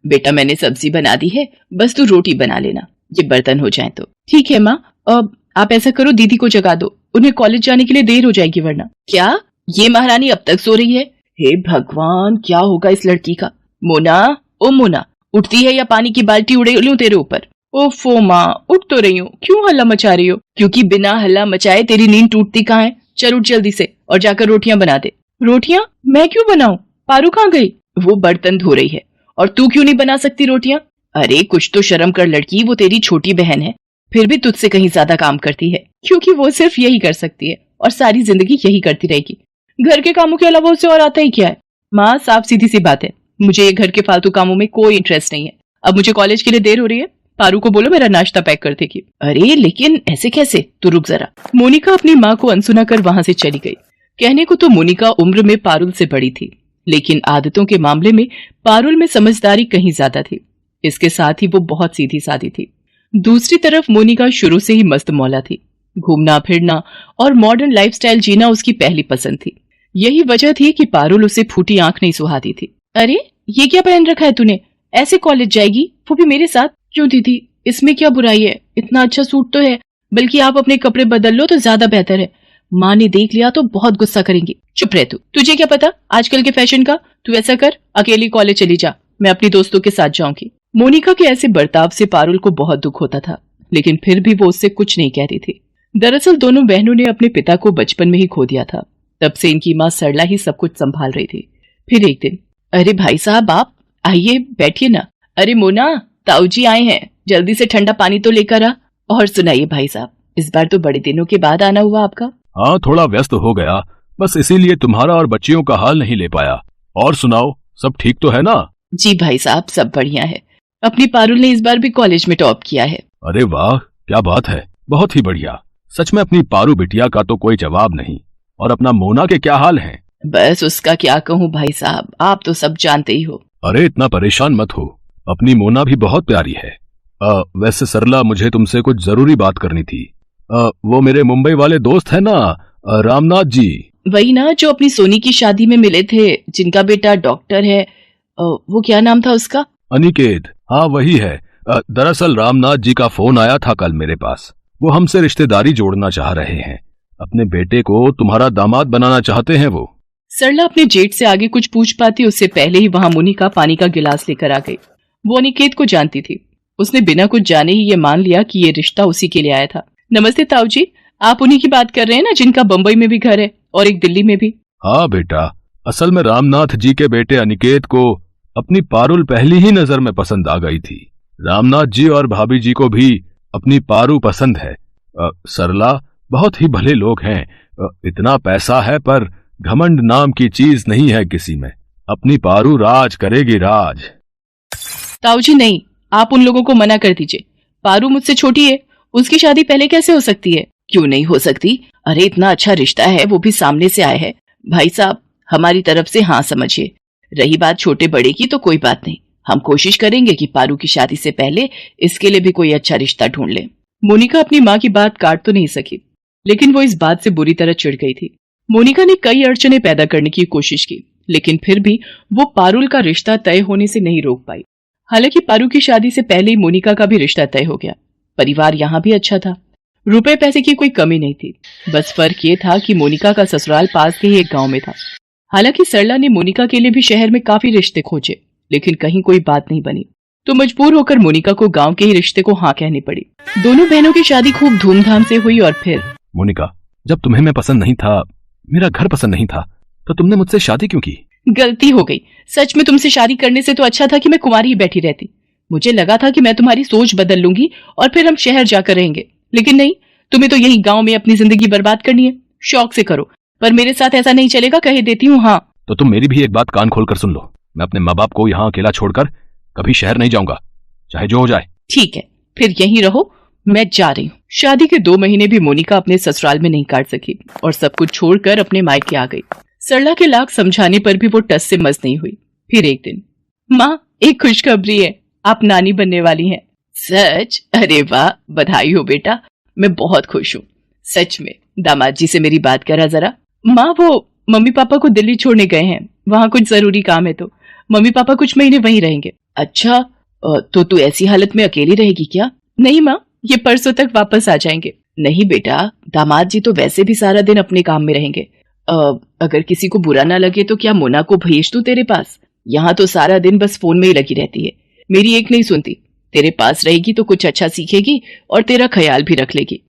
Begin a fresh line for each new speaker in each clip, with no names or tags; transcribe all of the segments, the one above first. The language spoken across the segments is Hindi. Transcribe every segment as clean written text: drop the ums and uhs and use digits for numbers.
बेटा मैंने सब्जी बना दी है, बस तू रोटी बना लेना, ये बर्तन हो जाए तो। ठीक है माँ, अब आप ऐसा करो, दीदी को जगा दो, उन्हें कॉलेज जाने के लिए देर हो जाएगी वरना। क्या ये महारानी अब तक सो रही है? हे भगवान, क्या होगा इस लड़की का। मोना, ओ मोना, उठती है या पानी की बाल्टी उड़े लूं तेरे ऊपर? ओफो माँ, उठ तो रही हूँ, क्यों हल्ला मचा रही हो? क्योंकि बिना हल्ला मचाए तेरी नींद टूटती कहाँ है। चल उठ जल्दी से और जाकर रोटियां बना दे। रोटियां? मैं क्यों बनाऊं? पारू कहाँ गई? वो बर्तन धो रही है। और तू क्यों नहीं बना सकती रोटियां? अरे कुछ तो शर्म कर लड़की, वो तेरी छोटी बहन है, फिर भी तुझसे कहीं ज्यादा काम करती है, क्योंकि वो सिर्फ यही कर सकती है और सारी जिंदगी यही करती रहेगी। घर के कामों के अलावा उसे और आता ही क्या है? माँ, साफ सीधी सी बात है, मुझे ये घर के फालतू कामों में कोई इंटरेस्ट नहीं है। अब मुझे कॉलेज के लिए देर हो रही है, पारू को बोलो मेरा नाश्ता पैक कर देगी। अरे लेकिन ऐसे कैसे? तू रुक जरा। मोनिका अपनी माँ को अनसुना कर वहां से चली गई। कहने को तो मोनिका उम्र में पारुल से बड़ी थी, लेकिन आदतों के मामले में पारुल में समझदारी कहीं ज्यादा थी। इसके साथ ही वो बहुत सीधी सादी थी। दूसरी तरफ मोनिका शुरू से ही मस्त मौला थी। घूमना फिरना और मॉडर्न लाइफस्टाइल जीना उसकी पहली पसंद थी। यही वजह थी कि पारुल उसे फूटी आंख नहीं सुहाती थी। अरे ये क्या पहन रखा है तूने? ऐसे कॉलेज जाएगी, वो भी मेरे साथ? क्यों दीदी, इसमें क्या बुराई है? इतना अच्छा सूट तो है, बल्कि आप अपने कपड़े बदल लो तो ज्यादा बेहतर है। माँ ने देख लिया तो बहुत गुस्सा करेंगी। चुप रह तू, तुझे क्या पता आजकल के फैशन का? तू ऐसा कर, अकेली कॉलेज चली जा, मैं अपनी दोस्तों के साथ जाऊंगी। मोनिका के ऐसे बर्ताव से पारुल को बहुत दुख होता था, लेकिन फिर भी वो उससे कुछ नहीं कह रही थी। दरअसल दोनों बहनों ने अपने पिता को बचपन में ही खो दिया था, तब से इनकी माँ सरला ही सब कुछ संभाल रही थी। फिर एक दिन, अरे भाई साहब आप आइए, बैठिए ना। अरे मोना, ताऊ जी आए हैं, जल्दी से ठंडा पानी तो लेकर आ। और सुनाइए भाई साहब, इस बार तो बड़े दिनों के बाद आना हुआ आपका।
हाँ, थोड़ा व्यस्त हो गया, बस इसीलिए तुम्हारा और बच्चियों का हाल नहीं ले पाया। और सुनाओ, सब ठीक तो है ना?
जी भाई साहब, सब बढ़िया है। अपनी पारुल ने इस बार भी कॉलेज में टॉप किया है।
अरे वाह, क्या बात है, बहुत ही बढ़िया। सच में अपनी पारू बिटिया का तो कोई जवाब नहीं। और अपना मोना के क्या हाल है?
बस उसका क्या कहूँ भाई साहब, आप तो सब जानते ही हो।
अरे इतना परेशान मत हो, अपनी मोना भी बहुत प्यारी है। वैसे सरला, मुझे तुमसे कुछ जरूरी बात करनी थी। वो मेरे मुंबई वाले दोस्त है ना, रामनाथ जी।
वही ना, जो अपनी सोनी की शादी में मिले थे, जिनका बेटा डॉक्टर है। वो क्या नाम था उसका?
अनिकेत। हाँ वही है। दरअसल रामनाथ जी का फोन आया था कल मेरे पास। वो हमसे रिश्तेदारी जोड़ना चाह रहे हैं। अपने बेटे को तुम्हारा दामाद बनाना चाहते हैं वो।
सरला अपने जेठ से आगे कुछ पूछ पाती उससे पहले ही वहां मोनिका पानी का गिलास लेकर आ गई। वो अनिकेत को जानती थी। उसने बिना कुछ जाने ही ये मान लिया कि ये रिश्ता उसी के लिए आया था। नमस्ते ताऊ जी, आप उन्हीं की बात कर रहे हैं ना, जिनका बम्बई में भी घर है और एक दिल्ली में भी?
हाँ बेटा, असल में रामनाथ जी के बेटे अनिकेत को अपनी पारुल पहली ही नजर में पसंद आ गई थी। रामनाथ जी और भाभी जी को भी अपनी पारू पसंद है। सरला बहुत ही भले लोग हैं। इतना पैसा है पर घमंड नाम की चीज नहीं है किसी में। अपनी पारू राज करेगी, राज।
ताऊ जी नहीं, आप उन लोगों को मना कर दीजिए। पारू मुझसे छोटी है, उसकी शादी पहले कैसे हो सकती है? क्यों नहीं हो सकती? अरे इतना अच्छा रिश्ता है, वो भी सामने से आया है। भाई साहब, हमारी तरफ से हाँ समझिए। रही बात छोटे बड़े की तो कोई बात नहीं, हम कोशिश करेंगे कि पारू की शादी से पहले इसके लिए भी कोई अच्छा रिश्ता ढूंढ ले। मोनिका अपनी माँ की बात काट तो नहीं सकी, लेकिन वो इस बात से बुरी तरह चिढ़ गई थी। मोनिका ने कई अड़चने पैदा करने की कोशिश की, लेकिन फिर भी वो पारुल का रिश्ता तय होने से नहीं रोक पाई। हालांकि पारू की शादी से पहले ही मोनिका का भी रिश्ता तय हो गया। परिवार यहाँ भी अच्छा था, रुपए पैसे की कोई कमी नहीं थी। बस फर्क ये था कि मोनिका का ससुराल पास के ही एक गांव में था। हालांकि सरला ने मोनिका के लिए भी शहर में काफी रिश्ते खोजे, लेकिन कहीं कोई बात नहीं बनी, तो मजबूर होकर मोनिका को गांव के ही रिश्ते को हाँ कहनी पड़ी। दोनों बहनों की शादी खूब धूमधाम से हुई। और फिर
मोनिका, जब तुम्हें मैं पसंद नहीं था, मेरा घर पसंद नहीं था, तो तुमने मुझसे शादी क्यों की?
गलती हो गई। सच में तुमसे शादी करने से तो अच्छा था कि मैं कुंवारी ही बैठी रहती। मुझे लगा था कि मैं तुम्हारी सोच बदल लूंगी और फिर हम शहर जाकर रहेंगे, लेकिन नहीं, तुम्हें तो यही गांव में अपनी जिंदगी बर्बाद करनी है। शौक से करो, पर मेरे साथ ऐसा नहीं चलेगा, कह देती हूँ। हाँ
तो तुम मेरी भी एक बात कान खोल कर सुन लो। मैं अपने माँ बाप को यहाँ अकेला छोड़कर कभी शहर नहीं जाऊंगा, चाहे जो हो जाए।
ठीक है, फिर यहीं रहो, मैं जा रही हूँ। शादी के 2 महीने भी मोनिका अपने ससुराल में नहीं काट सकी और सब कुछ छोड़कर अपने मायके आ गई। सरला के लाख समझाने पर भी वो टस से मस नहीं हुई। फिर एक दिन, माँ एक खुशखबरी है, आप नानी बनने वाली हैं। सच? अरे वाह, बधाई हो बेटा, मैं बहुत खुश हूँ। सच में? दामाद जी से मेरी बात करा जरा। माँ वो मम्मी पापा को दिल्ली छोड़ने गए हैं, वहाँ कुछ जरूरी काम है तो मम्मी पापा कुछ महीने वहीं रहेंगे। अच्छा, तो तू ऐसी हालत में अकेली रहेगी क्या? नहीं माँ, ये परसों तक वापस आ जाएंगे। नहीं बेटा, दामाद जी तो वैसे भी सारा दिन अपने काम में रहेंगे। अगर किसी को बुरा ना लगे तो क्या मोना को भेज दूं तेरे पास? यहाँ तो सारा दिन बस फोन में ही लगी रहती है, मेरी एक नहीं सुनती। तेरे पास रहेगी तो कुछ अच्छा सीखेगी और तेरा ख्याल भी रख लेगी।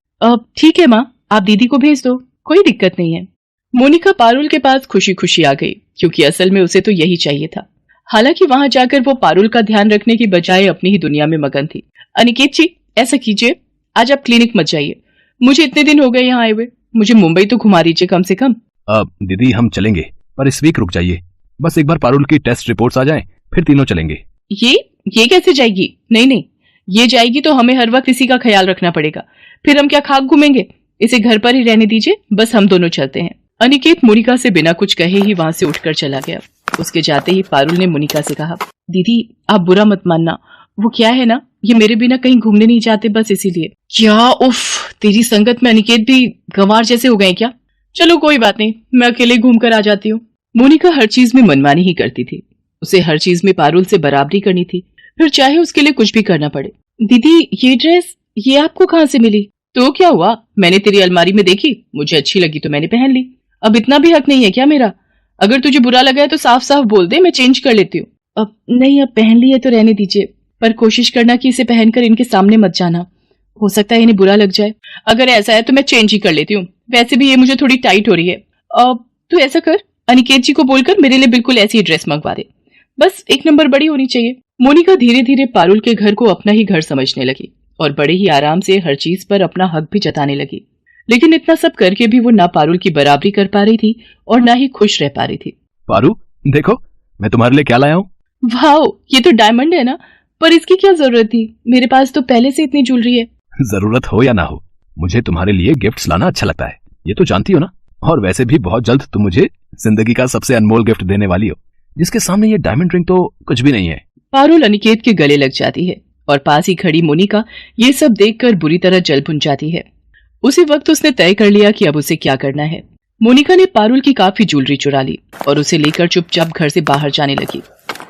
ठीक है माँ, आप दीदी को भेज दो, कोई दिक्कत नहीं है। मोनिका पारुल के पास खुशी खुशी आ गई, क्योंकि असल में उसे तो यही चाहिए था। हालांकि वहां जाकर वो पारुल का ध्यान रखने की बजाय अपनी ही दुनिया में मगन थी। अनिकेत जी, ऐसा कीजिए, आज आप क्लिनिक मत जाइए। मुझे इतने दिन हो गए यहाँ आए हुए, मुझे मुंबई तो घुमा दीजिए कम से कम।
दीदी हम चलेंगे, पर इस वीक रुक जाइए। बस एक बार पारुल की टेस्ट रिपोर्ट्स आ जाएं, फिर तीनों चलेंगे।
ये कैसे जाएगी? नहीं, ये जाएगी तो हमें हर वक्त इसी का ख्याल रखना पड़ेगा। फिर हम क्या खाक घूमेंगे? इसे घर पर ही रहने दीजिए, बस हम दोनों चलते हैं। अनिकेत मोनिका से बिना कुछ कहे ही वहां से उठकर चला गया। उसके जाते ही पारुल ने मोनिका से कहा, दीदी आप बुरा मत मानना, वो क्या है ना, ये मेरे बिना कहीं घूमने नहीं जाते, बस इसीलिए। क्या उफ, तेरी संगत में अनिकेत भी गंवार जैसे हो गए क्या? चलो कोई बात नहीं, मैं अकेले घूम कर आ जाती हूँ। मोनिका हर चीज में मनमानी ही करती थी, उसे हर चीज में पारुल से बराबरी करनी थी, फिर चाहे उसके लिए कुछ भी करना पड़े। दीदी ये ड्रेस, ये आपको कहाँ से मिली? तो क्या हुआ, मैंने तेरी अलमारी में देखी, मुझे अच्छी लगी तो मैंने पहन ली। अब इतना भी हक नहीं है क्या मेरा? अगर तुझे बुरा लगा है तो साफ साफ बोल दे, मैं चेंज कर लेती हूँ। अब नहीं, अब पहन ली है तो रहने दीजिए, पर कोशिश करना कि इसे पहनकर इनके सामने मत जाना, हो सकता है इन्हें बुरा लग जाए। अगर ऐसा है तो मैं चेंज ही कर लेती हूँ, वैसे भी ये मुझे थोड़ी टाइट हो रही है। अब तू ऐसा कर, अनिकेत जी को बोलकर मेरे लिए बिल्कुल ऐसी ड्रेस मंगवा दे, बस एक नंबर बड़ी होनी चाहिए। मोनिका धीरे धीरे पारुल के घर को अपना ही घर समझने लगी और बड़े ही आराम से हर चीज पर अपना हक भी जताने लगी। लेकिन इतना सब करके भी वो ना पारुल की बराबरी कर पा रही थी और ना ही खुश रह पा रही थी।
पारू देखो, मैं तुम्हारे लिए क्या लाया हूँ।
वाह, ये तो डायमंड है ना, पर इसकी क्या जरूरत थी, मेरे पास तो पहले से इतनी ज्वेलरी है।
जरूरत हो या ना हो, मुझे तुम्हारे लिए गिफ्ट्स लाना अच्छा लगता है, ये तो जानती हो ना। और वैसे भी बहुत जल्द तुम मुझे जिंदगी का सबसे अनमोल गिफ्ट देने वाली हो, जिसके सामने ये डायमंड रिंग तो कुछ भी नहीं है।
पारुल अनिकेत के गले लग जाती है और पास ही खड़ी मोनिका ये सब देखकर बुरी तरह जल भुन जाती है। उसी वक्त उसने तय कर लिया कि अब उसे क्या करना है। मोनिका ने पारुल की काफी ज्वेलरी चुरा ली और उसे लेकर चुपचाप घर से बाहर जाने लगी।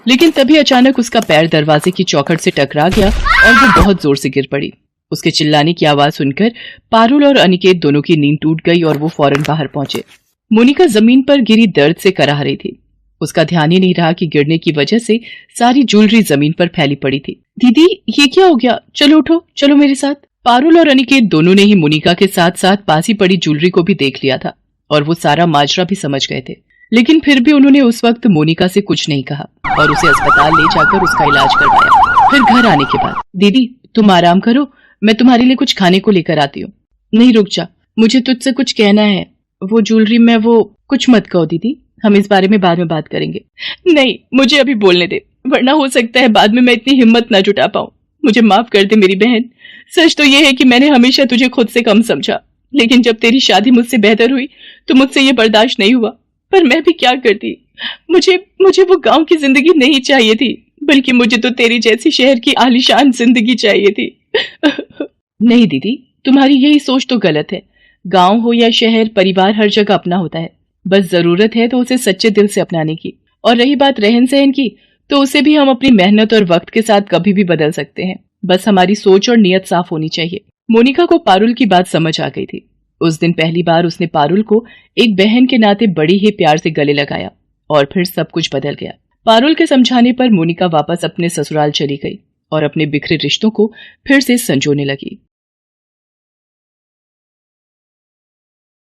लेकिन तभी अचानक उसका पैर दरवाजे की चौखट से टकरा गया और वो बहुत जोर से गिर पड़ी। उसके चिल्लाने की आवाज सुनकर पारुल और अनिकेत दोनों की नींद टूट गई और वो फौरन बाहर पहुंचे। मोनिका जमीन पर गिरी दर्द से कराह रही थी। उसका ध्यान ही नहीं रहा कि गिरने की वजह से सारी ज्वेलरी जमीन पर फैली पड़ी थी। दीदी ये क्या हो गया, चलो उठो, चलो मेरे साथ। पारुल और अनिकेत दोनों ने ही मोनिका के साथ साथ पास ही पड़ी ज्वेलरी को भी देख लिया था और वो सारा माजरा भी समझ गए थे। लेकिन फिर भी उन्होंने उस वक्त मोनिका से कुछ नहीं कहा और उसे अस्पताल ले जाकर उसका इलाज करवाया। फिर घर आने के बाद, दीदी तुम आराम करो, मैं तुम्हारे लिए कुछ खाने को लेकर आती हूँ। नहीं रुक जा, मुझे तुझसे कुछ कहना है। वो ज्वेलरी में वो कुछ मत कहो दीदी, हम इस बारे में बाद में बात करेंगे। नहीं, मुझे अभी बोलने दे, वरना हो सकता है बाद में मैं इतनी हिम्मत ना जुटा पाऊं। मुझे माफ कर दे मेरी बहन। सच तो ये है कि मैंने हमेशा तुझे खुद से कम समझा, लेकिन जब तेरी शादी मुझसे बेहतर हुई तो मुझसे ये बर्दाश्त नहीं हुआ। पर मैं भी क्या करती, मुझे वो गांव की जिंदगी नहीं चाहिए थी, बल्कि मुझे तो तेरी जैसी शहर की आलीशान जिंदगी चाहिए थी। नहीं दीदी, तुम्हारी यही सोच तो गलत है। गांव हो या शहर, परिवार हर जगह अपना होता है, बस जरूरत है तो उसे सच्चे दिल से अपनाने की। और रही बात रहन सहन की, तो उसे भी हम अपनी मेहनत और वक्त के साथ कभी भी बदल सकते हैं, बस हमारी सोच और नियत साफ होनी चाहिए। मोनिका को पारुल की बात समझ आ गई थी। उस दिन पहली बार उसने पारुल को एक बहन के नाते बड़ी ही प्यार से गले लगाया और फिर सब कुछ बदल गया। पारुल के समझाने पर मोनिका वापस अपने ससुराल चली गई और अपने बिखरे रिश्तों को फिर से संजोने लगी।